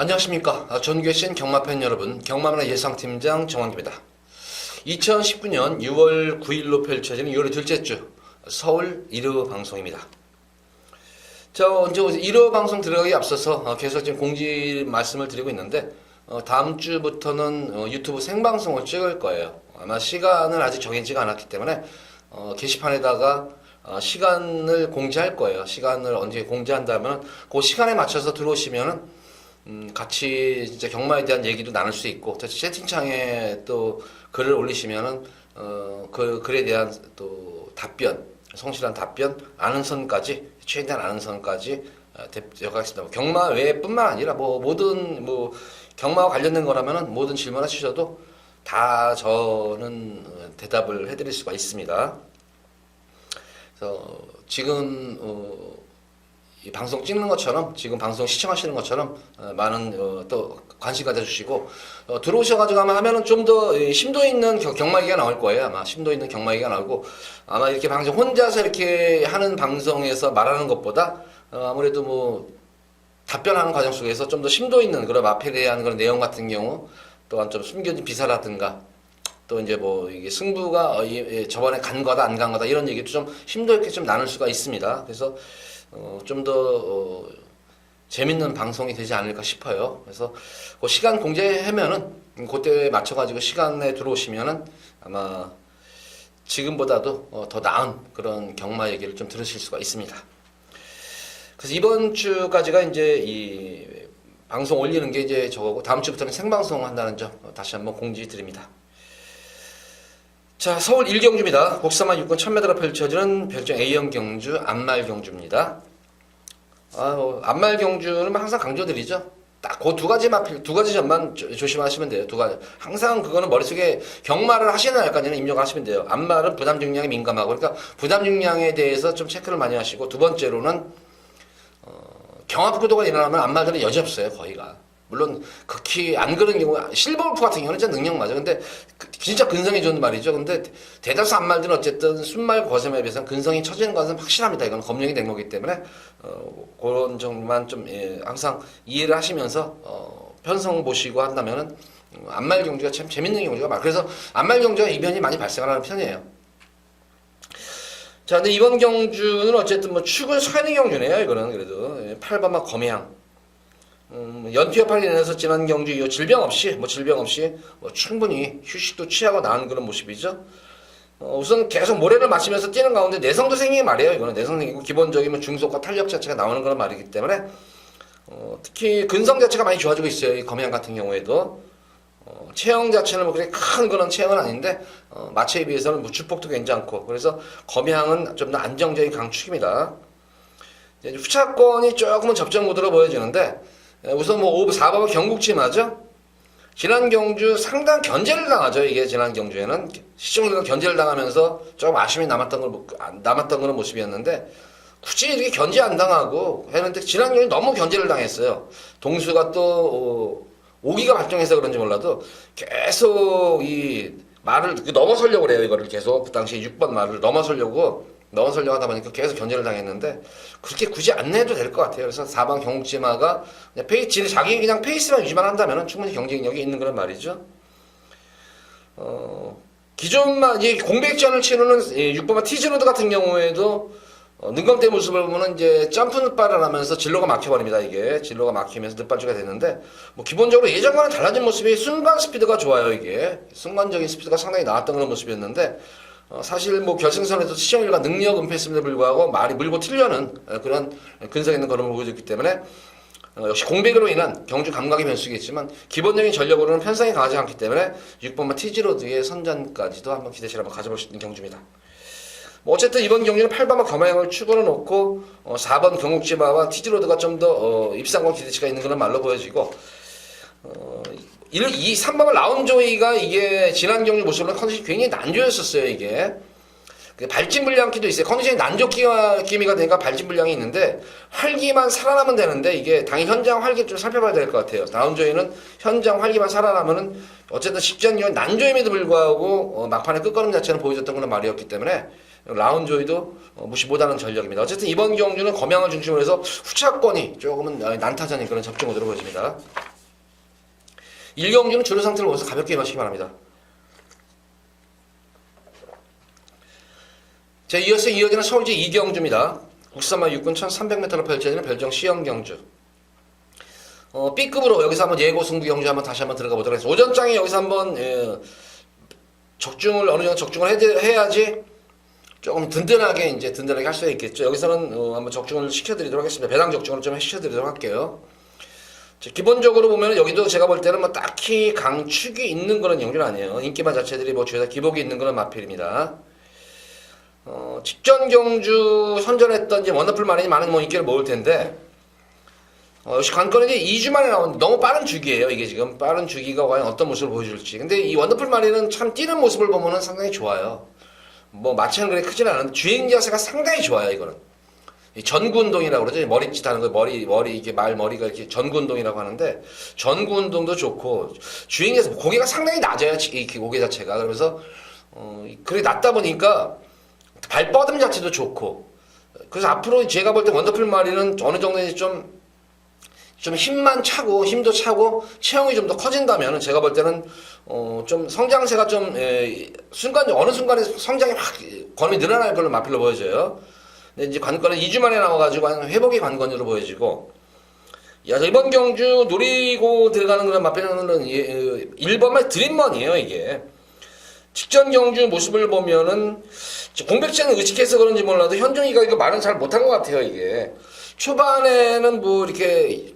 안녕하십니까. 전교신 경마팬 여러분, 경마문화 예상팀장 정환기입니다. 2019년 6월 9일로 펼쳐지는 6월의 둘째 주 서울 1호 방송입니다. 이제 1호 방송 들어가기 앞서서 계속 지금 공지 말씀을 드리고 있는데, 다음 주부터는 유튜브 생방송을 찍을 거예요. 아마 시간을 아직 정해지가 않았기 때문에 게시판에다가 시간을 공지할 거예요. 시간을 언제 공지한다면 그 시간에 맞춰서 들어오시면은 같이 진짜 경마에 대한 얘기도 나눌 수 있고, 채팅창에 또 글을 올리시면은 그 글에 대한 또 답변, 성실한 답변, 아는 선까지, 최대한 아는 선까지 대적하겠습니다. 경마 외뿐만 아니라 모든 경마와 관련된 거라면은 모든 질문을 주셔도 다 저는 대답을 해드릴 수가 있습니다. 그래서 지금 이 방송 찍는 것처럼, 지금 방송 시청하시는 것처럼 많은 또 관심 가져주시고, 들어오셔가지고 아마 하면은 좀 더 심도 있는 경마 얘기가 나올 거예요. 아마 심도 있는 경마 얘기가 나오고, 아마 이렇게 방송 혼자서 이렇게 하는 방송에서 말하는 것보다 아무래도 답변하는 과정 속에서 좀 더 심도 있는 그런 마필에 대한 그런 내용 같은 경우, 또한 좀 숨겨진 비사라든가, 또 이제 이게 승부가 저번에 간 거다 안 간 거다 이런 얘기도 좀 심도 있게 좀 나눌 수가 있습니다. 그래서 좀 더 재밌는 방송이 되지 않을까 싶어요. 그래서 그 시간 공개하면은 그때 맞춰가지고 시간에 들어오시면은 아마 지금보다도 더 나은 그런 경마 얘기를 좀 들으실 수가 있습니다. 그래서 이번 주까지가 이제 이 방송 올리는 게 이제 저거고, 다음 주부터는 생방송 한다는 점 다시 한번 공지 드립니다. 자, 서울 1경주입니다. 곡사만 6권 1000m가 펼쳐지는 별정 A형 경주 안말 경주입니다. 안말 경주는 항상 강조드리죠. 딱 그 두 가지 점만 조심하시면 돼요. 두 가지. 항상 그거는 머릿속에 경마를 하시는 날까지는 입력을 하시면 돼요. 안말은 부담 중량에 민감하고, 그러니까 부담 중량에 대해서 좀 체크를 많이 하시고, 두 번째로는 경합 구도가 일어나면 안말들은 여지없어요, 거의가. 물론 극히 안 그런 경우, 실버울프 같은 경우는 진짜 능력 맞아. 근데 진짜 근성이 좋은 말이죠. 근데 대다수 안말들은 어쨌든 순말 거셈에 비해서는 근성이 처지는 것은 확실합니다. 이건 검증이 된 거기 때문에 그런 점만 좀 항상 이해를 하시면서 편성 보시고 한다면은 안말 경주가 참 재밌는 경주가 많아요. 그래서 안말 경주가 이변이 많이 발생하는 편이에요. 자, 근데 이번 경주는 어쨌든 축은 서해는 경주네요. 이거는 그래도 8번마 검양. 연투여파로 인해서 지난 경주 이후 질병 없이 충분히 휴식도 취하고 나은 그런 모습이죠. 우선 계속 모래를 마시면서 뛰는 가운데 내성도 생기게 말이에요. 이거는 내성 생기고, 기본적인 중속과 탄력 자체가 나오는 그런 말이기 때문에 특히 근성 자체가 많이 좋아지고 있어요. 이 검양 같은 경우에도 체형 자체는 그렇게 큰 그런 체형은 아닌데 마체에 비해서는 주폭도 괜찮고, 그래서 검양은 좀 더 안정적인 강축입니다. 이제 후차권이 조금은 접전 구도로 보여지는데, 우선 4번은 경국지마죠. 지난 경주 상당 견제를 당하죠. 이게 지난 경주에는 시청률과 견제를 당하면서 조금 아쉬움이 남았던 그런 모습이었는데, 굳이 이렇게 견제 안 당하고 했는데 지난 경주 너무 견제를 당했어요. 동수가 또 오기가 발동해서 그런지 몰라도 계속 이 말을 넘어서려고 그래요. 이거를 계속 그 당시 6번 말을 넘어서려고 하다 보니까 계속 견제를 당했는데, 그렇게 굳이 안 내도 될 것 같아요. 그래서 4번 경국지마가 자기 그냥 페이스만 유지만 한다면 충분히 경쟁력이 있는 그런 말이죠. 기존만 공백전을 치르는 6번마 티즈로드 같은 경우에도 능검대 모습을 보면 이제 점프 늑발을 하면서 진로가 막혀버립니다. 이게 진로가 막히면서 늑발주가 되는데, 기본적으로 예전과는 달라진 모습이 순간 스피드가 좋아요. 이게 순간적인 스피드가 상당히 나왔던 그런 모습이었는데, 사실 결승선에서 시청률과 능력 은폐했음에도 불구하고 말이 물고 튀려는 그런 근성 있는 걸음을 보여줬기 때문에, 역시 공백으로 인한 경주 감각의 변수겠지만 기본적인 전력으로는 편성이 강하지 않기 때문에 6번마 티지로드의 선전까지도 한번 기대치를 한번 가져볼 수 있는 경주입니다. 어쨌든 이번 경주는 8번마 검양을 축으로 놓고 4번 경국지마와 티지로드가 좀 더 입상권 기대치가 있는 그런 말로 보여지고, 3번은 라운조이가 이게 지난 경주 모습으로 컨디션이 굉장히 난조였었어요. 이게 발진불량기도 있어요. 컨디션이 난조기미가 되니까 발진불량이 있는데, 활기만 살아나면 되는데, 이게 당연히 현장 활기 좀 살펴봐야 될 것 같아요. 라운조이는 현장 활기만 살아나면은 어쨌든 직전 경주 난조임에도 불구하고 막판에 끝걸음 자체는 보여줬던 그런 말이었기 때문에 라운조이도 무시 못하는 전력입니다. 어쨌든 이번 경주는 검양을 중심으로 해서 후차권이 조금은 난타전인 그런 접종으로 보여집니다. 1경주는 주는 상태를 보면서 가볍게 임하시기 바랍니다. 자, 이어서 이어지는 서울시 2경주입니다. 국산마 육군 1300m로 펼쳐지는 별정 시형경주. B급으로 여기서 한번 예고 승부 경주 다시 한번 들어가 보도록 하겠습니다. 오전장에 여기서 한번 적중을 어느 정도 적중을 해야지 조금 든든하게 할 수 있겠죠. 여기서는 한번 적중을 시켜드리도록 하겠습니다. 배당 적중을 좀 시켜드리도록 할게요. 자, 기본적으로 보면 여기도 제가 볼 때는 뭐 딱히 강축이 있는 그런 경주는 아니에요. 인기만 자체들이 뭐 죄다 기복이 있는 그런 마필입니다. 직전 경주 선전했던 원더풀 마린이 많은 뭐 인기를 모을 텐데, 역시 관건은 이제 2주 만에 나온 너무 빠른 주기예요. 이게 지금 빠른 주기가 과연 어떤 모습을 보여줄지. 근데 이 원더풀 마린은 참 뛰는 모습을 보면은 상당히 좋아요. 뭐 마찰은 그렇게 크진 않은데 주행 자세가 상당히 좋아요. 이거는 이 전구 운동이라고 그러죠. 머리짓 하는 거, 머리 이게 머리가 이렇게 전구 운동이라고 하는데, 전구 운동도 좋고 주행 자세, 고개가 상당히 낮아요. 이 고개 자체가. 그러면서 그게 낮다 보니까 발뻗음 자체도 좋고, 그래서 앞으로 제가 볼 때 원더풀 마린은 어느 정도인지 좀 힘만 차고 힘도 차고 체형이 좀 더 커진다면 제가 볼 때는 좀 성장세가 좀 어느 순간에 성장이 확 권이 늘어날 걸로 마필로 보여져요. 근데 이제 관건은 2주 만에 나와가지고 한 회복의 관건으로 보여지고, 이번 경주 노리고 들어가는 그런 마필은 1번만 드림먼이에요. 이게 직전 경주 모습을 보면은 공백제는 의식해서 그런지 몰라도 현종이가 이거 말은 잘 못한 것 같아요. 이게 초반에는 뭐 이렇게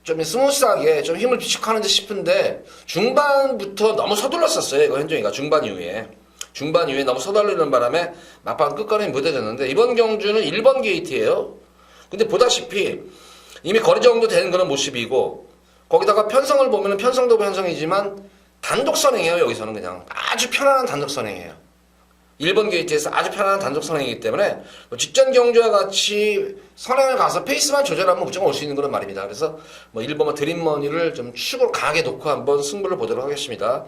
좀 스무스하게 좀 힘을 비축하는지 싶은데 중반부터 너무 서둘렀었어요. 이거 현종이가 중반 이후에 너무 서둘르는 바람에 막판 끝걸음이 무뎌졌는데, 이번 경주는 1번 게이트예요. 근데 보다시피 이미 거리 정도 되는 그런 모습이고, 거기다가 편성을 보면은 편성도 편성이지만 단독 선행이에요. 여기서는 그냥 아주 편안한 단독 선행이에요. 1번 게이트에서 아주 편안한 단독 선행이기 때문에 직전 경주와 같이 선행을 가서 페이스만 조절하면 무조건 올 수 있는 그런 말입니다. 그래서 1번 드림머니를 좀 축으로 강하게 놓고 한번 승부를 보도록 하겠습니다.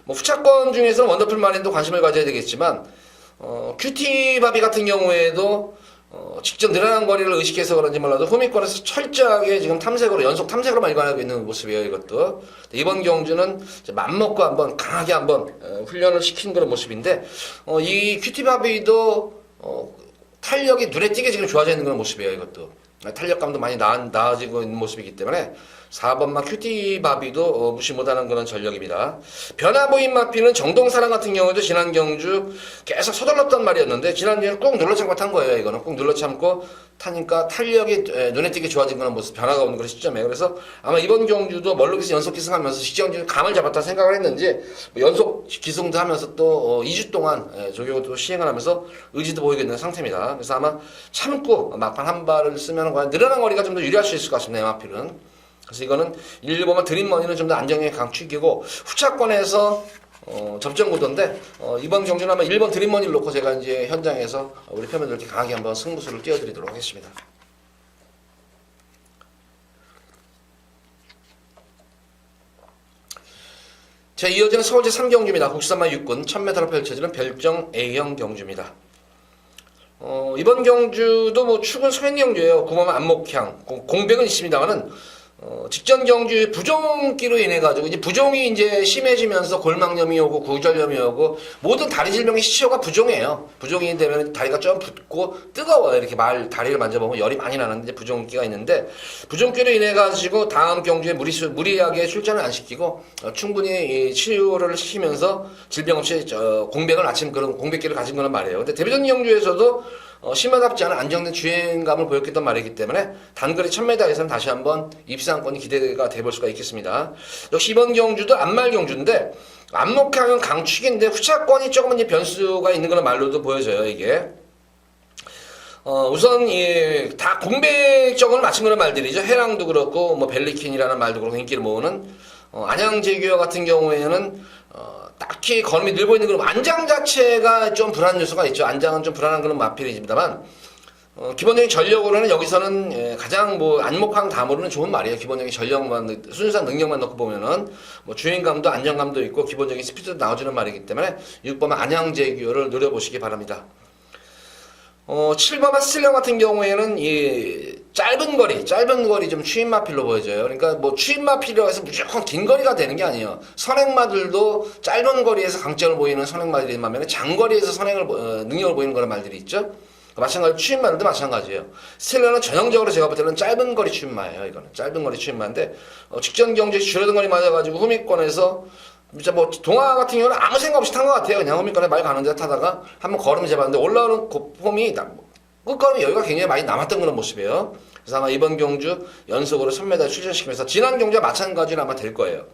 후차권 중에서는 원더풀 마린도 관심을 가져야 되겠지만, 큐티 바비 같은 경우에도 직접 늘어난 거리를 의식해서 그런지 몰라도 후미권에서 철저하게 지금 연속 탐색으로만 일관하고 있는 모습이에요. 이것도 이번 경주는 맘먹고 한번 강하게 한번 훈련을 시킨 그런 모습인데, 이 큐티바비도 탄력이 눈에 띄게 지금 좋아져 있는 그런 모습이에요. 이것도 탄력감도 많이 나아지고 있는 모습이기 때문에 4번마 큐티바비도 무시 못하는 그런 전력입니다. 변화보인 마피는 정동사랑 같은 경우에도 지난 경주 계속 서둘렀단 말이었는데, 지난 경주 꾹 눌러참고 탄 거예요. 이거는 꾹 눌러참고 타니까 탄력이 눈에 띄게 좋아진 그런 모습, 변화가 오는 그런 시점이에요. 그래서 아마 이번 경주도 멀록에서 연속 기승하면서 직전 경주 감을 잡았다 생각을 했는지 연속 기승도 하면서 또 2주 동안 조교도 시행을 하면서 의지도 보이겠는 상태입니다. 그래서 아마 참고 막판 한 발을 쓰면 과연 늘어난 거리가 좀 더 유리할 수 있을 것 같습니다. 마필은. 그래서 이거는 1번만 드림머니는 좀 더 안정의 강축이고, 후차권에서 접전 구도인데, 이번 경주는 아마 1번 드림머니를 놓고 제가 이제 현장에서 우리 팬분들께 강하게 한번 승부수를 띄워드리도록 하겠습니다. 자, 이어지는 서울제 3경주입니다. 국산마 육군 1000m로 펼쳐지는 별정 A형 경주입니다. 이번 경주도 축은 소행 경주예요. 9번만 안목향, 공백은 있습니다만은, 직전 경주 부종기로 인해 가지고 이제 부종이 이제 심해지면서 골막염이 오고 구절염이 오고 모든 다리 질병의 시초가 부종이에요. 부종이 되면 다리가 좀 붓고 뜨거워요. 이렇게 다리를 만져보면 열이 많이 나는데 부종기가 있는데, 부종기로 인해 가지고 다음 경주에 무리하게 출전을 안 시키고 충분히 치료를 시키면서 질병 없이 공백을 마친 그런 공백기를 가진 거란 말이에요. 근데 데뷔전 경주에서도 심하답지 않은 안정된 주행감을 보였던 말이기 때문에 단거리 1000m에서는 다시 한번 입상권이 기대가 돼볼 수가 있겠습니다. 역시 이번 경주도 안말 경주인데, 안목향은 강축인데 후차권이 조금은 이제 변수가 있는 그런 말로도 보여져요. 이게 우선 다 공백적으로 맞춘 그런 말들이죠. 해랑도 그렇고 벨리킨이라는 말도 그렇고 인기를 모으는 안양제규어 같은 경우에는 딱히 걸음이 늘고 있는 그런 안장 자체가 좀 불안 요소가 있죠. 안장은 좀 불안한 그런 마필이지만, 기본적인 전력으로는 여기서는 가장 안목항 다음으로는 좋은 말이에요. 기본적인 전력만, 순수한 능력만 넣고 보면은 주행감도 안정감도 있고 기본적인 스피드도 나와주는 말이기 때문에 6번은 안양제규어를 노려보시기 바랍니다. 7번은 스틸령 같은 경우에는 짧은 거리 좀 추임마필로 보여져요. 그러니까 뭐 추임마필이라고 해서 무조건 긴 거리가 되는 게 아니에요. 선행마들도 짧은 거리에서 강점을 보이는 선행마들이 반면에 장거리에서 능력을 보이는 그런 말들이 있죠. 마찬가지로 추임마들도 마찬가지예요. 스틸러는 전형적으로 제가 볼 때는 짧은 거리 추임마예요. 이거는 짧은 거리 추임마인데 직전 경주에 줄어든 거리 맞아가지고 후미권에서 진짜 뭐 동화 같은 경우는 아무 생각 없이 탄 것 같아요. 그냥 후미권에 말 가는 데 타다가 한번 걸음을 재봤는데 올라오는 폼이 끝걸음에 여유가 굉장히 많이 남았던 그런 모습이에요. 그래서 아마 이번 경주 연속으로 1000m 출전시키면서 지난 경주와 마찬가지로 아마 될 거예요.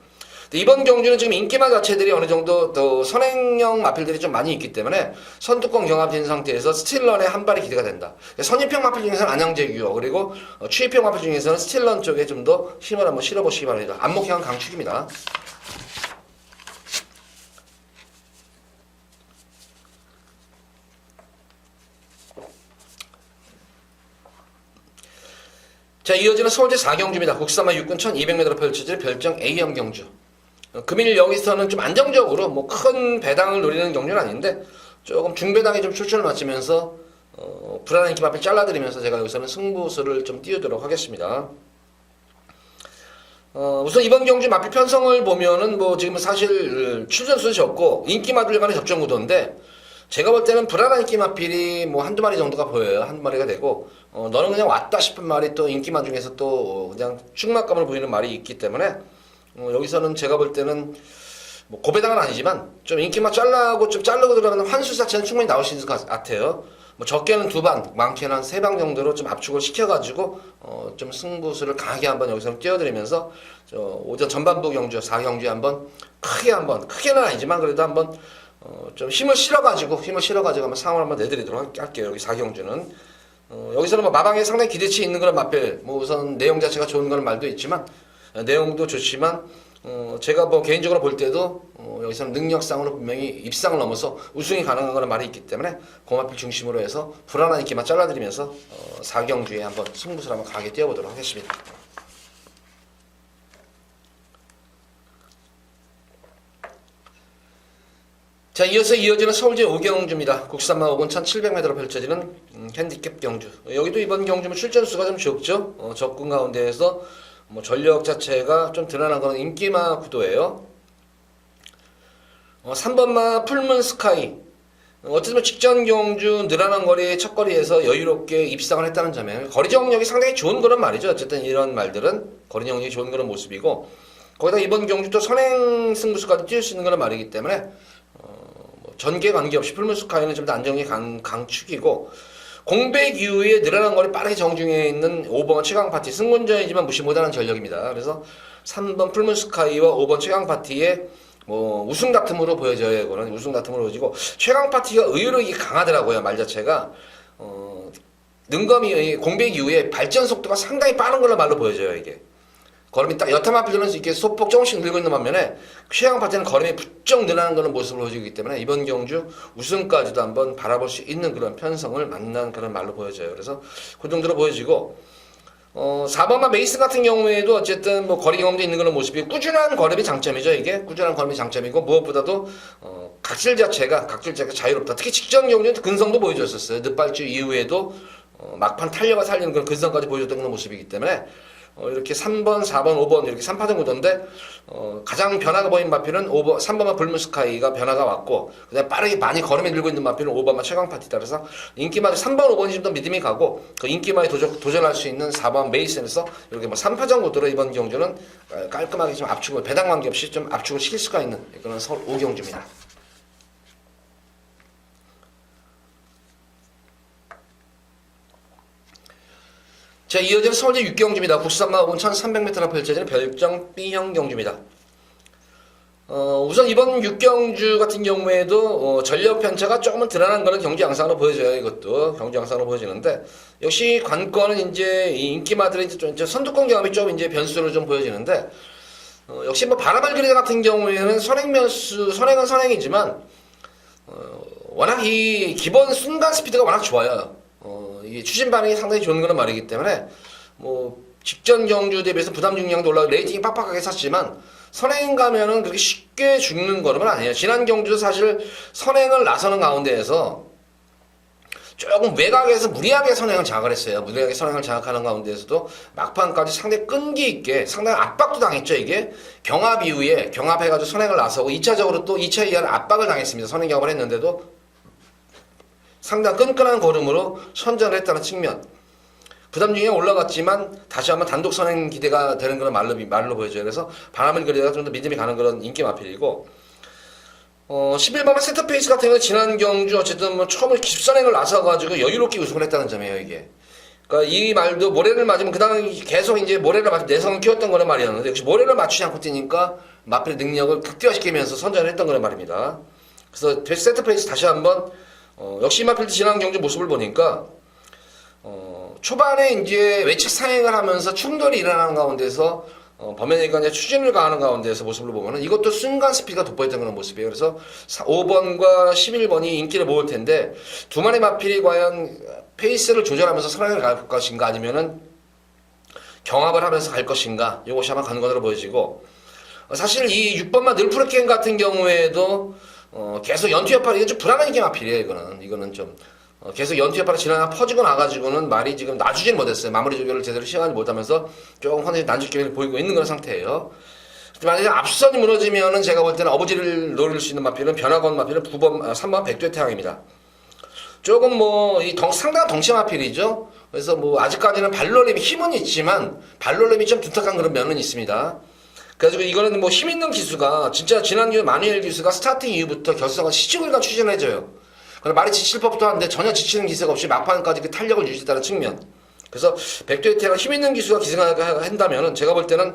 이번 경주는 지금 인기마 자체들이 어느 정도 더 선행형 마필들이 좀 많이 있기 때문에 선두권 경합된 상태에서 스틸런의 한 발이 기대가 된다. 선입형 마필 중에서는 안양제규어 그리고 추입형 마필 중에서는 스틸런 쪽에 좀 더 힘을 한번 실어보시기 바랍니다. 안목형 강축입니다. 자, 이어지는 서울제 4경주입니다. 국산마 6군 1200m로 펼쳐질 별정 A형 경주. 금일 여기서는 좀 안정적으로 뭐 큰 배당을 노리는 경주는 아닌데 조금 중배당에 좀 출전을 마치면서 불안한 인기 마필 잘라드리면서 제가 여기서는 승부수를 좀 띄우도록 하겠습니다. 우선 이번 경주 마필 편성을 보면은 뭐 지금 사실 출전수도 적고 인기마들 간의 접전 구도인데 제가 볼 때는 불안한 인기 마필이 뭐 한두 마리 정도가 보여요. 한두 마리가 되고 너는 그냥 왔다 싶은 말이 또 인기마 중에서 또 그냥 충막감을 보이는 말이 있기 때문에 여기서는 제가 볼 때는 뭐 고배당은 아니지만 좀 인기마 잘라고 좀 자르고 들어가는 환수 자체는 충분히 나올 수 있을 것 같아요. 뭐 적게는 2방, 많게는 한 3방 정도로 좀 압축을 시켜가지고 좀 승부수를 강하게 한번 여기서 띄워드리면서 오전 전반부 경주 4경주에 한번 크게는 아니지만 그래도 한번 좀 힘을 실어가지고 한번 상황을 한번 내드리도록 할게요. 여기 4경주는 여기서는 뭐 마방에 상당히 기대치 있는 그런 마필 뭐 우선 내용 자체가 좋은 그런 말도 있지만 내용도 좋지만 제가 뭐 개인적으로 볼 때도 여기서는 능력상으로 분명히 입상을 넘어서 우승이 가능한 그런 말이 있기 때문에 고마필 중심으로 해서 불안한 인기만 잘라드리면서 4경주에 한번 승부수를 한번 강하게 띄워보도록 하겠습니다. 자, 이어지는 서울제 5경주입니다. 국산마 5군 1700m로 펼쳐지는 핸디캡 경주. 여기도 이번 경주는 출전수가 좀 적죠. 적군 가운데에서 뭐 전력 자체가 좀 드러난 거는 인기마 구도예요. 3번마 풀문 스카이. 어쨌든 직전 경주 늘어난 거리 첫 거리에서 여유롭게 입상을 했다는 점에 거리 정력이 상당히 좋은 그런 말이죠. 어쨌든 이런 말들은 거리 정력이 좋은 그런 모습이고 거기다 이번 경주 또 선행 승부수까지 띄울 수 있는 그런 말이기 때문에 전개 관계없이 풀문 스카이는 좀 더 안정이 강축이고 공백 이후에 늘어난 거리 빠르게 정중해 있는 5번 최강 파티 승군전이지만 무시 못하는 전력입니다. 그래서 3번 풀문 스카이와 5번 최강 파티의 뭐 우승 다툼으로 보여져요. 이거는 우승 다툼으로 보여지고 최강 파티가 의외로 이게 강하더라고요. 말 자체가 능검이 공백 이후에 발전 속도가 상당히 빠른 걸로 말로 보여져요. 이게 걸음이 딱 여타 마필들은 이렇게 소폭 조금씩 늘고 있는 반면에 최강 파티는 걸음이 부쩍 늘어나는 그런 모습을 보여주기 때문에 이번 경주 우승까지도 한번 바라볼 수 있는 그런 편성을 만난 그런 말로 보여져요. 그래서 그 정도로 보여지고 4번마 메이슨 같은 경우에도 어쨌든 뭐 거리 경험도 있는 그런 모습이 꾸준한 걸음이 장점이죠. 이게 꾸준한 걸음이 장점이고 무엇보다도 각질 자체가 자유롭다. 특히 직전 경주는 근성도 보여줬었어요. 늦발주 이후에도 막판 탄력을 살리는 그런 근성까지 보여줬던 그런 모습이기 때문에 이렇게 3번, 4번, 5번 이렇게 3파전 구도인데 가장 변화가 보인 마필은 3번마 불문스카이가 변화가 왔고 그다음에 빠르게 많이 걸음이 늘고 있는 마필은 5번마 최강파티다. 그래서 인기마에 3번, 5번이 좀 더 믿음이 가고 그 인기마에 도전할 수 있는 4번 메이슨에서 이렇게 뭐 3파전 구도로 이번 경주는 깔끔하게 좀 압축을 배당 관계없이 좀 압축을 시킬 수가 있는 그런 서울 5경주입니다. 자, 이어지는 서울제 6경주입니다. 국산마 5군 1300m로 펼쳐지는 별정 B형 경주입니다. 우선 이번 6경주 같은 경우에도 전력 편차가 조금은 드러난 거는 경주 양상으로 보여져요. 이것도 경주 양상으로 보여지는데 역시 관건은 이제 이 인기마들의 이제 선두권 경험이 좀 이제 변수로 좀 보여지는데 역시 뭐 바라발 그리다 같은 경우에는 선행은 선행이지만 워낙 이 기본 순간 스피드가 워낙 좋아요. 이게 추진 반응이 상당히 좋은 그런 말이기 때문에 뭐 직전 경주 대비해서 부담 중량도 올라가고 레이팅이 빡빡하게 샀지만 선행 가면은 그렇게 쉽게 죽는 걸음은 아니에요. 지난 경주도 사실 선행을 나서는 가운데에서 조금 외곽에서 무리하게 선행을 장악을 했어요. 무리하게 선행을 장악하는 가운데에서도 막판까지 상당히 끈기 있게 상당히 압박도 당했죠. 이게 경합 이후에 경합해가지고 선행을 나서고 2차적으로 또 2차 이하는 압박을 당했습니다. 선행 경합을 했는데도 상당히 끈끈한 걸음으로 선전을 했다는 측면. 부담 중에 올라갔지만 다시 한번 단독 선행 기대가 되는 그런 말로 보여져요. 그래서 바람을 그리다가 좀 더 믿음이 가는 그런 인기 마필이고 11번의 센터페이스 같은 경우는 지난 경주 어쨌든 뭐 처음에 기습선행을 나서가지고 여유롭게 우승을 했다는 점이에요, 이게. 그러니까 이 말도 모래를 맞으면 그 다음에 계속 이제 모래를 맞으면 내성을 키웠던 거란 말이었는데 역시 모래를 맞추지 않고 뛰니까 마필의 능력을 극대화시키면서 선전을 했던 거란 말입니다. 그래서 센터페이스 다시 한번 역시 마필도 지난 경주 모습을 보니까 초반에 이제 외측 상행을 하면서 충돌이 일어나는 가운데서 범현이가 이제 추진을 가하는 가운데서 모습을 보면은 이것도 순간 스피드가 돋보였던 그런 모습이에요. 그래서 5번과 11번이 인기를 모을 텐데 두 마리 마필이 과연 페이스를 조절하면서 선행을 갈 것인가 아니면은 경합을 하면서 갈 것인가 이것이 아마 가는 것으로 보여지고 사실 이 6번마 늘프르켄 같은 경우에도 계속 연투 여파를 이게 좀 불안한 인기 마필이에요. 이거는 좀 계속 연투 여파를 지나가 퍼지고 나가지고는 말이 지금 놔주질 못했어요. 마무리 조절을 제대로 시행하지 못하면서 조금 컨디션 난주기를 보이고 있는 그런 상태예요. 만약에 앞선이 무너지면은 제가 볼 때는 어부지를 노릴 수 있는 마필은 변화건 마필은 3번 백두의 태양입니다. 조금 상당한 덩치 마필이죠. 그래서 아직까지는 발놀림이 힘은 있지만 발놀림이 좀 둔탁한 그런 면은 있습니다. 그래가지고 이거는 힘 있는 기수가 진짜 지난주 마누엘 기수가 스타팅 이후부터 결승을 시즌을간 추진해줘요. 말이 지칠 법도 한데 전혀 지치는 기세가 없이 막판까지 그 탄력을 유지했다는 측면. 그래서 백두의 태양은 힘 있는 기수가 기승을 한다면은 제가 볼 때는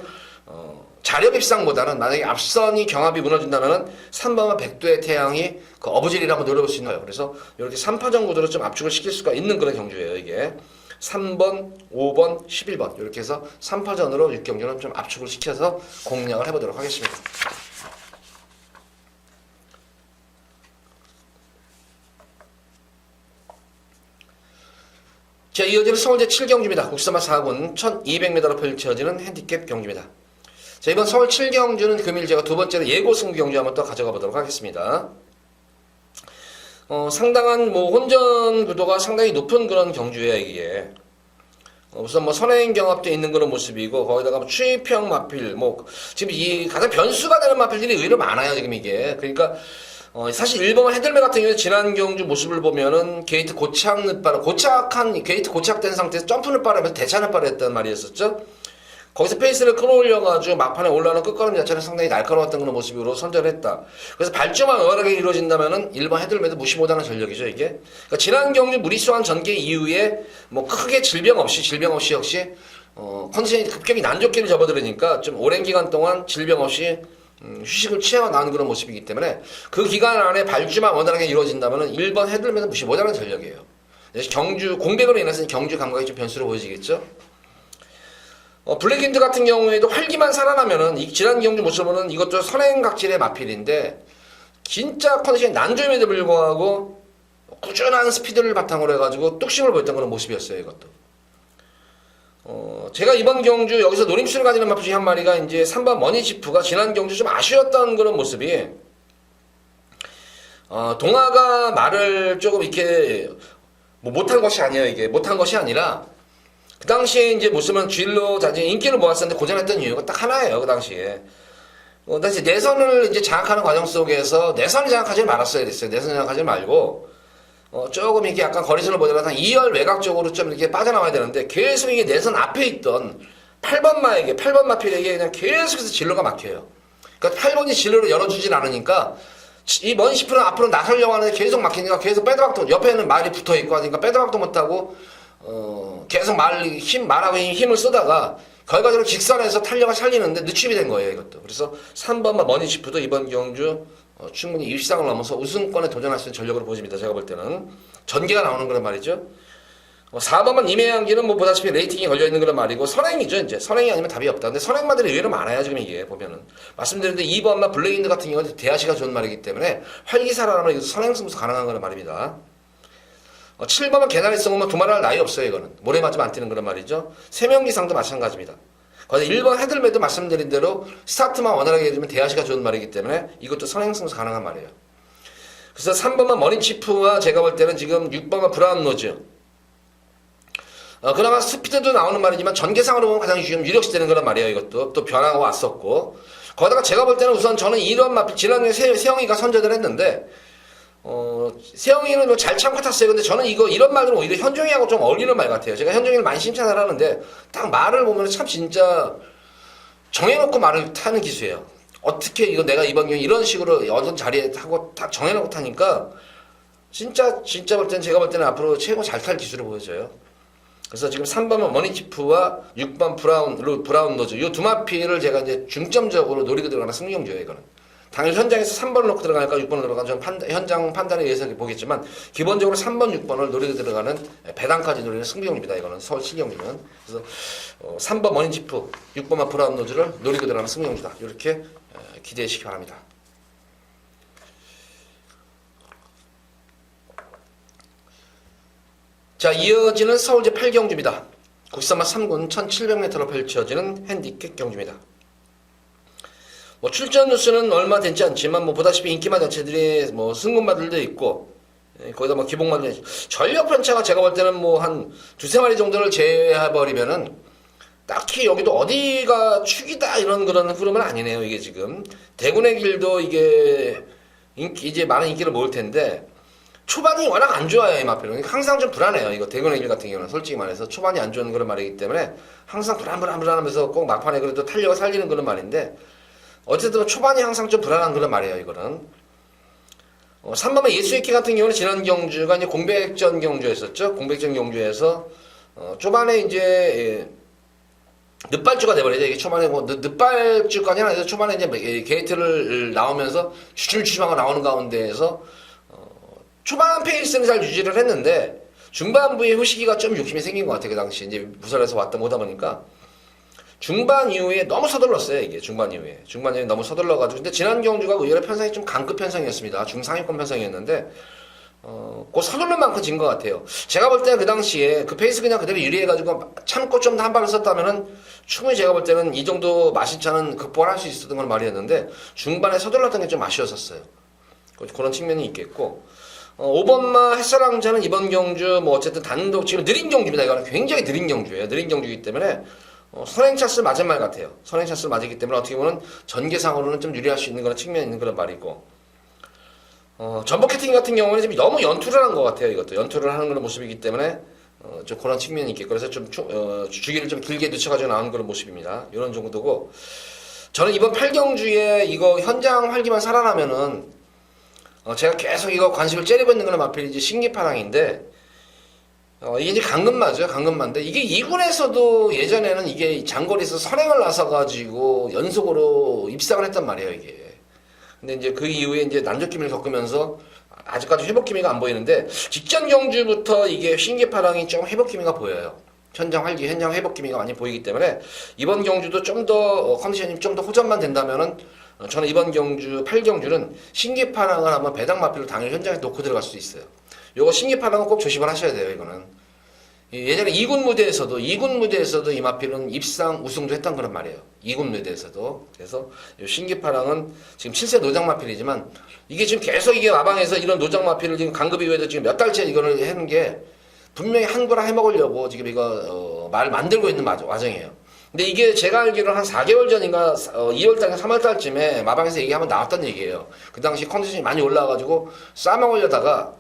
자력 입상보다는 만약에 앞선이 경합이 무너진다면은 3번과 백두의 태양이 그 어부질이라고 노려볼 수 있는 거예요. 그래서 이렇게 3파전 구도로 좀 압축을 시킬 수가 있는 그런 경주예요, 이게. 3번, 5번, 11번 이렇게 해서 3파전으로 6경주는 좀 압축을 시켜서 공략을 해보도록 하겠습니다. 자, 이어지는 서울 제7경주입니다. 국사마 4군 1200m로 펼쳐지는 핸디캡 경주입니다. 자, 이번 서울 7경주는 금일 제가 두 번째로 예고 승부 경주 한번 또 가져가 보도록 하겠습니다. 상당한 혼전 구도가 상당히 높은 그런 경주예요, 이게. 우선 선행 경합도 있는 그런 모습이고, 거기다가 추이평 마필, 지금 이 가장 변수가 되는 마필들이 의외로 많아요, 지금 이게. 그러니까, 사실 1번 헤들메 같은 경우에 지난 경주 모습을 보면은 게이트 고착 늦바로 게이트 고착된 상태에서 점프 늦바로 하면서 대차 늦바로 했단 말이었었죠. 거기서 페이스를 끌어올려가지고 막판에 올라오는 끝걸음 자체는 상당히 날카로웠던 그런 모습으로 선전을 했다. 그래서 발주만 원활하게 이루어진다면은 1번 헤들메도 무시 못하는 전력이죠, 이게. 그러니까 지난 경주 무리수한 전개 이후에 크게 질병 없이 역시 컨디션이 급격히 난조기를 접어들으니까 좀 오랜 기간 동안 질병 없이 휴식을 취하고 나온 그런 모습이기 때문에 그 기간 안에 발주만 원활하게 이루어진다면 1번 헤들면서 무시 못하는 전력이에요. 경주 공백으로 인해서 경주 감각이 좀 변수로 보여지겠죠. 블랙인드 같은 경우에도 활기만 살아나면은 지난 경주 모습은 이것도 선행각질의 마필인데 진짜 컨디션이 난조임에도 불구하고 꾸준한 스피드를 바탕으로 해가지고 뚝심을 보였던 그런 모습이었어요, 이것도. 제가 이번 경주 여기서 노림수를 가지는 마필 중에 한 마리가 이제 3번 머니지프가 지난 경주 좀 아쉬웠던 그런 모습이 동아가 말을 조금 이렇게 못한 것이 아니에요. 이게 못한 것이 아니라 그 당시에 이제 모습은 쥐일로 자진 인기를 모았었는데 고전했던 이유가 딱 하나예요. 그 당시에. 당시 내선을 이제 장악하는 과정 속에서 내선을 장악하지 말았어야 됐어요. 내선 장악하지 말고 조금 이렇게 약간 거리선을 보더라도 한 2열 외곽 쪽으로 좀 이렇게 빠져나와야 되는데 계속 이게 내선 앞에 있던 8번 마필에게 그냥 계속해서 진로가 막혀요. 그러니까 8번이 진로를 열어주진 않으니까 이 머니시프는 앞으로 나서려고 하는데 계속 막히니까 계속 빼드박도 옆에는 말이 붙어있고 하니까 빼드박도 못하고 계속 말하고 힘을 쓰다가 결과적으로 직선에서 탄력을 살리는데 늦춤이 된 거예요, 이것도. 그래서 3번만 머니시프도 이번 경주 충분히 일상을 넘어서 우승권에 도전할 수 있는 전력으로 보여집니다. 제가 볼 때는 전개가 나오는 그런 말이죠. 4번만 임해양기는 보다시피 레이팅이 걸려있는 그런 말이고 선행이죠. 이제 선행이 아니면 답이 없다. 근데 선행마들이 의외로 많아요, 지금 이게 보면은. 말씀드렸는데 2번만 블랙인드 같은 경우는 대하시가 좋은 말이기 때문에 활기살아나면 이것도 선행 승부수 가능한 그런 말입니다. 7번은 개나리 성우면 두말할 나위 없어요. 이거는 모래 맞으면 안 뛰는 그런 말이죠. 3명 이상도 마찬가지입니다. 거기서 1번 헤들매도 말씀드린 대로 스타트만 원활하게 해주면 대하시가 좋은 말이기 때문에 이것도 선행승수 가능한 말이에요. 그래서 3번만 머니치프와 제가 볼 때는 지금 6번만 브라운 노즈. 그나마 스피드도 나오는 말이지만 전개상으로 보면 가장 지금 유력시되는 거란 말이에요. 이것도 또 변화가 왔었고. 거기다가 제가 볼 때는 우선 저는 이런 마필, 지난주에 세영이가 선전을 했는데, 세영이는 뭐 잘 참고 탔어요. 근데 저는 이런 말들은 오히려 현종이하고 좀 어울리는 말 같아요. 제가 현종이를 많이 칭찬을 하는데, 딱 말을 보면 참 진짜 정해놓고 말을 타는 기수예요. 어떻게 이거 내가 이번 경기 이런 식으로 어떤 자리에 하고 딱 정해놓고 타니까, 진짜 볼 때는 제가 볼 때는 앞으로 최고 잘 탈 기술을 보여줘요. 그래서 지금 3번은 머니치프와 6번 브라운 노즈 이 두 마필을 제가 이제 중점적으로 노리고 들어가는 승리용주예요. 이거는 당연히 현장에서 3번을 놓고 들어갈까 6번을 들어갈까 저는 현장 판단에 의해서 보겠지만 기본적으로 3번 6번을 노리고 들어가는 배당까지 노리는 승리용주입니다. 이거는 서울 실용주는. 그래서 3번 머니치프 6번만 브라운 노즈를 노리고 들어가는 승리용주다. 이렇게 기대하시기 바랍니다. 자, 이어지는 서울제 8경주입니다. 국산마 3군 1700m로 펼쳐지는 핸디캡 경주입니다. 뭐 출전 뉴스는 얼마 되지 않지만 뭐 보다시피 인기마 자체들이 뭐 승군마들도 있고 거기다 뭐 기복마들 전력 편차가 제가 볼 때는 뭐 한 두세 마리 정도를 제외해버리면은 딱히 여기도 어디가 축이다 이런 그런 흐름은 아니네요. 이게 지금 대군의 길도 이게 이제 많은 인기를 모을 텐데 초반이 워낙 안 좋아요. 이 마필은 항상 좀 불안해요. 이거 대군의 길 같은 경우는 솔직히 말해서 초반이 안 좋은 그런 말이기 때문에 항상 불안하면서 꼭 막판에 그래도 탄력을 살리는 그런 말인데 어쨌든 초반이 항상 좀 불안한 그런 말이에요. 이거는 3번의 예수이키 같은 경우는 지난 경주가 이제 공백전 경주였었죠. 공백전 경주에서 초반에 이제 늦발주가 돼버리죠. 이게 초반에 뭐 늦발주까지는 아니라 초반에 이제 게이트를 나오면서 주춤주춤하고 나오는 가운데에서 초반 페이스는 잘 유지를 했는데 중반부에 후시기가 좀 욕심이 생긴 것 같아요. 그 당시 이제 부산에서 왔다 오다 보니까 중반 이후에 너무 서둘렀어요. 이게 중반 이후에 너무 서둘러가지고 근데 지난 경주가 의외로 편성이 좀 강급 편성이었습니다. 중상위권 편성이었는데 그 서둘른 만큼 진 것 같아요. 제가 볼 때는 그 당시에 그 페이스 그냥 그대로 유리해가지고 참고 좀 더 한 발을 썼다면은 충분히 제가 볼 때는 이 정도 마신차는 극복을 할 수 있었던 건 말이었는데 중반에 서둘렀던 게 좀 아쉬웠었어요. 그런 측면이 있겠고 5번마 햇사랑자는 이번 경주 뭐 어쨌든 단독 지금 느린 경주입니다. 이거는 굉장히 느린 경주예요. 느린 경주이기 때문에 선행차스를 맞은 말 같아요. 선행차스를 맞았기 때문에 어떻게 보면 전개상으로는 좀 유리할 수 있는 그런 측면이 있는 그런 말이고 전복 캐팅 같은 경우는 지금 너무 연투를 한 것 같아요. 이것도 연투를 하는 그런 모습이기 때문에 좀 그런 측면이 있겠고 그래서 좀 주기를 좀 길게 늦춰가지고 나오는 그런 모습입니다. 이런 정도고 저는 이번 8경주에 이거 현장 활기만 살아나면은 제가 계속 이거 관심을 째리고 있는 그런 마필이 이제 신기파랑인데 이게 이제 강금마죠. 강금마인데 이게 2군에서도 예전에는 이게 장거리에서 선행을 나서가지고 연속으로 입상을 했단 말이에요. 이게 근데 이제 그 이후에 이제 난조기미를 겪으면서 아직까지 회복 기미가 안 보이는데 직전 경주부터 이게 신기파랑이 좀 회복 기미가 보여요. 현장 회복 기미가 많이 보이기 때문에 이번 경주도 좀 더 컨디션이 좀 더 호전만 된다면은 저는 이번 경주 8경주는 신기파랑을 한번 배당 마필로 당일 현장에 놓고 들어갈 수도 있어요. 요거 신기파랑은 꼭 조심을 하셔야 돼요. 이거는 예전에 2군 무대에서도 이 마필은 입상 우승도 했던 그런 말이에요. 2군 무대에서도. 그래서 신기파랑은 지금 7세 노장 마필이지만 이게 지금 계속 이게 마방에서 이런 노장 마필을 지금 강급 이후에도 지금 몇 달째 이거를 하는 게 분명히 한 거랑 해먹으려고 지금 이거 말 만들고 있는 와정이에요. 근데 이게 제가 알기로는 한 4개월 전인가 2월달, 3월달쯤에 마방에서 얘기 한번 나왔던 얘기예요. 그 당시 컨디션이 많이 올라와가지고 싸먹으려다가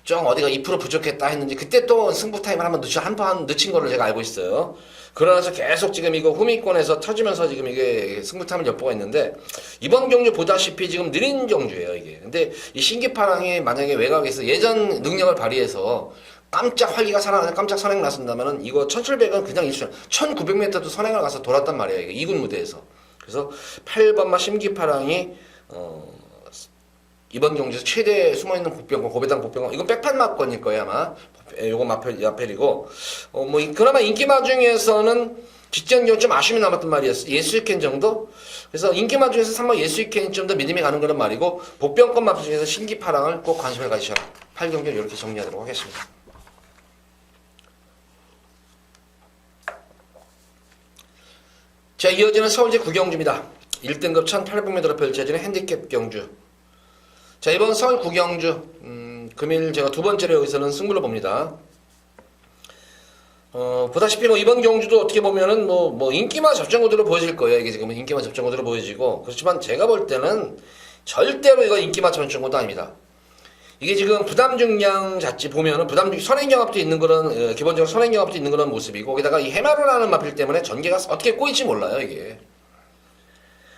좀 어디가 2% 부족했다 했는지 그때 또 승부 타임을 한번 늦힌 거를 제가 알고 있어요. 그러면서 계속 지금 이거 후미권에서 터지면서 지금 이게 승부 타임을 엿보고 있는데 이번 경주 보다시피 지금 느린 경주예요 이게. 근데 이 신기파랑이 만약에 외곽에서 예전 능력을 발휘해서 깜짝 활기가 살아나서 깜짝 선행 나선다면은 이거 1700은 그냥 1900m도 선행을 가서 돌았단 말이에요. 이거 2군 무대에서. 그래서 8번마 신기파랑이 이번 경주에서 최대 숨어있는 복병권, 고배당 복병권, 이건 백판 마권일 거예요, 아마. 요건 마펠이고. 그나마 인기마 중에서는 직전 경주 좀 아쉬움이 남았던 말이었어요. 예수이켄 정도? 그래서 인기마 중에서 3번 예수이켄이 좀 더 믿음이 가는 그런 말이고, 복병권 마펠 중에서 신기파랑을 꼭 관심을 가지셔라. 8경주를 이렇게 정리하도록 하겠습니다. 자, 이어지는 서울제 9경주입니다. 1등급 1800m로 펼쳐지는 핸디캡 경주. 자, 이번 서울 구경주 금일 제가 두 번째로 여기서는 승부를 봅니다. 보다시피 뭐 이번 경주도 어떻게 보면은 뭐 인기만 접전구도로 보여질 거예요. 이게 지금 인기만 접전구도로 보여지고, 그렇지만 제가 볼 때는 절대로 이거 인기만 접전구도 아닙니다. 이게 지금 부담 중량 자체 보면은 선행경합도 있는 그런, 기본적으로 선행경합도 있는 그런 모습이고, 거기다가 이 해마루라는 마필 때문에 전개가 어떻게 꼬일지 몰라요, 이게.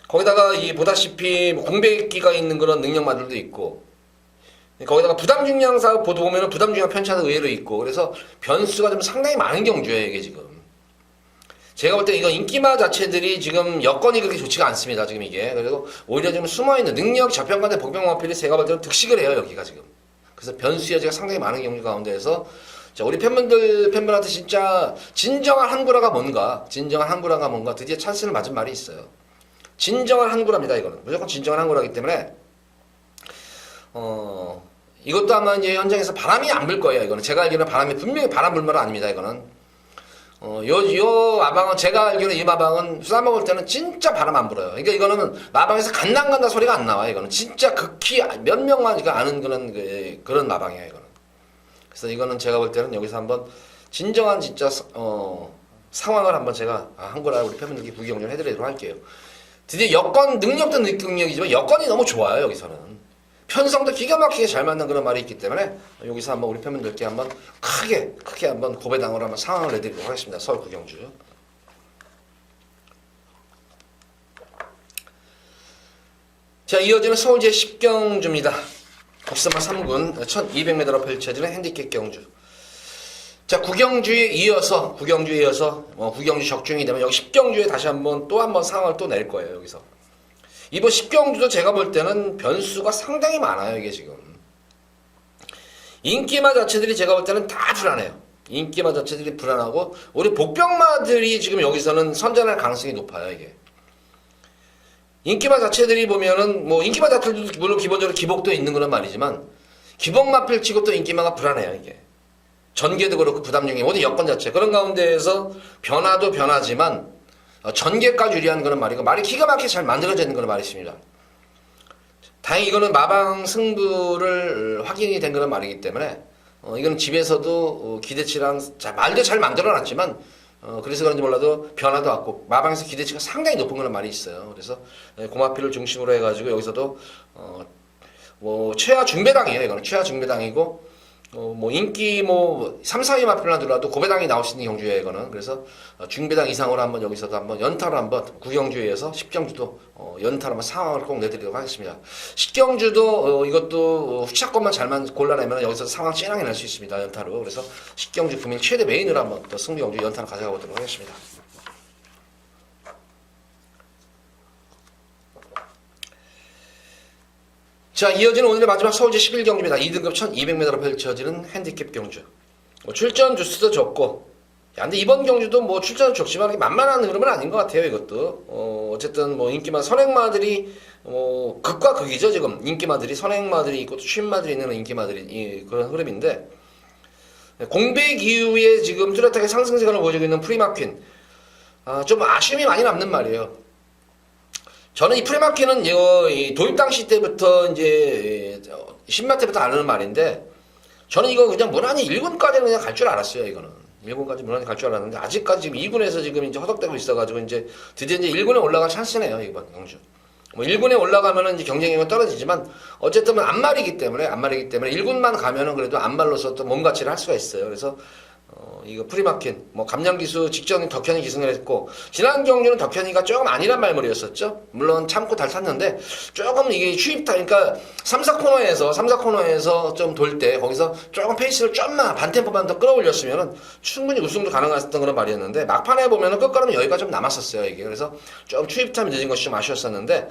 거기다가 이 보다시피 공백기가 있는 그런 능력마들도 있고, 거기다가 부담 중량사 보도 보면은 부담 중량 편차도 의외로 있고, 그래서 변수가 좀 상당히 많은 경주예요, 이게 지금. 제가 볼 때 이거 인기마 자체들이 지금 여건이 그렇게 좋지가 않습니다, 지금 이게. 그리고 오히려 좀 숨어있는 능력 저평가대 복병마필이 제가 볼 때는 득식을 해요, 여기가 지금. 그래서 변수 여지가 상당히 많은 경주 가운데에서, 자, 우리 팬분들한테 진짜 진정한 한구라가 뭔가 드디어 찬스를 맞은 말이 있어요. 진정한 한구라입니다, 이거는. 무조건 진정한 한구라기 때문에, 이것도 아마 이제 현장에서 바람이 안 불 거예요, 이거는. 제가 알기로는 분명히 바람 불 말은 아닙니다, 이거는. 요 마방은, 제가 알기로는 이 마방은 수다 먹을 때는 진짜 바람 안 불어요. 그러니까 이거는 마방에서 간다 소리가 안 나와요, 이거는. 진짜 극히 몇 명만 아는 그런 마방이에요, 이거는. 그래서 이거는 제가 볼 때는 여기서 한번 진정한 진짜, 상황을 한번 제가 한구라 우리 팬분들께 구경 좀 해드리도록 할게요. 드디어 능력도 능력이지만 여건이 너무 좋아요, 여기서는. 편성도 기가 막히게 잘 맞는 그런 말이 있기 때문에 여기서 한번 우리 팬분들께 한번 크게 한번 고배당으로 한번 상황을 내드리도록 하겠습니다. 서울 구경주. 자, 이어지는 서울제 10경주입니다. 국사마 3군 1200m로 펼쳐지는 핸디캡 경주. 자, 구경주에 이어서 구경주 적중이 되면 여기 10경주에 다시 또 한번 상황을 또 낼 거예요, 여기서. 이번 10경주도 제가 볼 때는 변수가 상당히 많아요, 이게 지금. 인기마 자체들이 제가 볼 때는 다 불안해요. 인기마 자체들이 불안하고, 우리 복병마들이 지금 여기서는 선전할 가능성이 높아요, 이게. 인기마 자체들이 보면은, 인기마 자체들도 물론 기본적으로 기복도 있는 그런 말이지만, 기복마필 치고 또 인기마가 불안해요, 이게. 전개도 그렇고 부담중에 모든 여건 자체. 그런 가운데에서 변화도 변하지만, 전개까지 유리한 그런 말이고, 말이 기가 막히게 잘 만들어져 있는 그런 말이 있습니다. 다행히 이거는 마방 승부를 확인이 된 그런 말이기 때문에, 이거는 집에서도 기대치랑, 말도 잘 만들어 놨지만, 그래서 그런지 몰라도 변화도 왔고, 마방에서 기대치가 상당히 높은 그런 말이 있어요. 그래서, 고마필을 중심으로 해가지고, 여기서도, 최하 중배당이에요, 이거는. 최하 중배당이고, 인기 3, 4위 마필만 들어와도 고배당이 나올 수 있는 경주예요, 이거는. 그래서 중배당 이상으로 한번 여기서도 한번 연타로 한번 구경주에서 10경주도 연타로 한번 상황을 꼭 내드리도록 하겠습니다. 10경주도 이것도 후차권만 잘만 골라내면 여기서 상황 찌랑이 날 수 있습니다, 연타로. 그래서 10경주 금일 최대 메인으로 한번 또 승부경주 연타로 가져가 보도록 하겠습니다. 자, 이어지는 오늘의 마지막 서울제 11경주입니다. 2등급 1200m로 펼쳐지는 핸디캡 경주. 출전 주수도 적고, 근데 이번 경주도 출전은 적지만 만만한 흐름은 아닌 것 같아요, 이것도. 어쨌든 인기마, 선행마들이, 극과 극이죠, 지금. 인기마들이, 선행마들이 있고, 취임마들이 있는 인기마들이, 그런 흐름인데, 공백 이후에 지금 뚜렷하게 상승세관을 보여주고 있는 프리마퀸. 좀 아쉬움이 많이 남는 말이에요. 저는 이 프리마켓은 도입 당시 때부터 이제 신마 때부터 아는 말인데, 저는 이거 그냥 무난히 1군까지는 그냥 갈 줄 알았어요, 이거는. 1군까지 무난히 갈 줄 알았는데, 아직까지 지금 2군에서 지금 이제 허덕대고 있어가지고, 드디어 1군에 올라갈 찬스네요, 이번 경주. 1군에 올라가면은 이제 경쟁력은 떨어지지만, 어쨌든 안말이기 때문에 1군만 가면은 그래도 안말로서 또 몸가치를 할 수가 있어요. 그래서, 이거 프리마킨, 감량기수 직전에 덕현이 기승을 했고, 지난 경주는 덕현이가 조금 아니란 말머리였었죠. 물론 참고 잘 탔는데, 조금 이게 그러니까 3, 4코너에서 좀 돌 때, 거기서 조금 페이스를 좀만, 반템포만 더 끌어올렸으면은 충분히 우승도 가능했던 그런 말이었는데, 막판에 보면은 끝가루는 여기가 좀 남았었어요, 이게. 그래서 좀 추입타임이 늦은 것이 좀 아쉬웠었는데,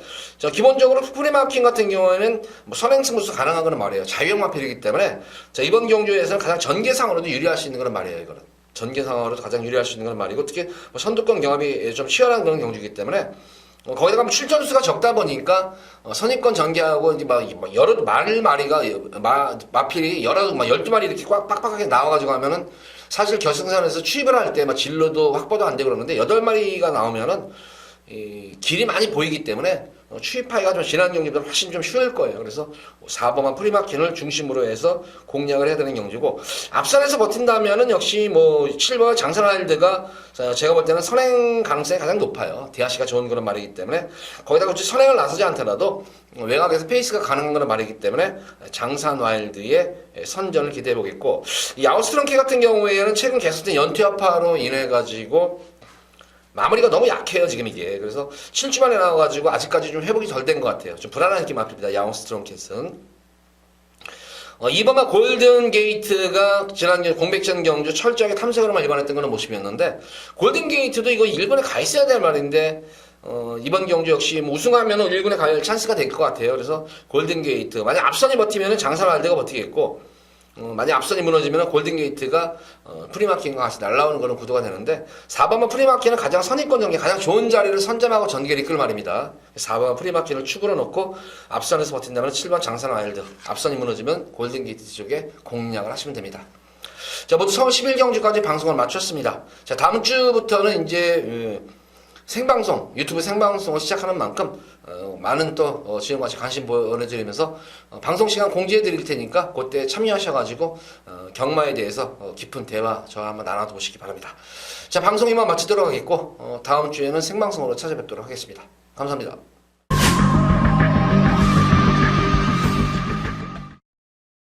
기본적으로 프리마킨 같은 경우에는 선행승부수 가능한 그런 말이에요. 자유형 마필이기 때문에, 이번 경주에서는 가장 전개상으로도 유리할 수 있는 그런 말이에요, 이거는. 전개 상황으로도 가장 유리할 수 있는 그런 말이고, 특히 선두권 경합이 좀 치열한 그런 경주이기 때문에, 거기다가 출전수가 적다 보니까 선입권 전개하고 이제 여러 마필이 12마리 이렇게 빡빡하게 나와가지고 하면은, 사실 결승선에서 추입을 할 때 진로도 확보도 안 되고 그러는데 8마리가 나오면은 길이 많이 보이기 때문에 추입하기가 좀 지난 경기보다 훨씬 좀 쉬울 거예요. 그래서 4번만 프리마켓을 중심으로 해서 공략을 해야 되는 경기고, 앞선에서 버틴다면은 역시 뭐 7번 장사라일드가 제가 볼 때는 선행 가능성이 가장 높아요. DRC가 좋은 그런 말이기 때문에, 거기다가 굳이 선행을 나서지 않더라도 외곽에서 페이스가 가능한 그런 말이기 때문에 장산 와일드의 선전을 기대해 보겠고, 이 아웃스트롱키 같은 경우에는 최근 계속된 연투여파로 인해 가지고 마무리가 너무 약해요 지금 이게. 그래서 7주 만에 나와가지고 아직까지 좀 회복이 덜 된 것 같아요. 좀 불안한 느낌 앞입니다. 야옹스트롱캣은. 이번만 골든 게이트가 지난주 공백전 경주 철저하게 탐색으로만 일관했던 그런 모습이었는데, 골든 게이트도 이거 1군에 가 있어야 될 말인데, 이번 경주 역시 뭐 우승하면 1군에 갈 찬스가 될 것 같아요. 그래서 골든 게이트, 만약 앞선이 버티면 장사랄드가 버티겠고, 만약 앞선이 무너지면 골든게이트가 프리마켓과 같이 날라오는 그런 구도가 되는데, 4번만 프리마켓은 가장 선입권 전개, 가장 좋은 자리를 선점하고 전개를 이끌 말입니다. 4번만 프리마켓을 축으로 놓고 앞선에서 버틴다면 7번 장산 와일드, 앞선이 무너지면 골든게이트 쪽에 공략을 하시면 됩니다. 자, 모두 서울 11경주까지 방송을 마쳤습니다. 자, 다음 주부터는 이제 생방송, 유튜브 생방송을 시작하는 만큼 많은 또 지금같이 관심 보내드리면서 방송 시간 공지해 드릴 테니까 그때 참여하셔가지고 경마에 대해서 깊은 대화 저와 한번 나눠보시기 바랍니다. 자, 방송 이만 마치도록 하겠고 다음 주에는 생방송으로 찾아뵙도록 하겠습니다. 감사합니다.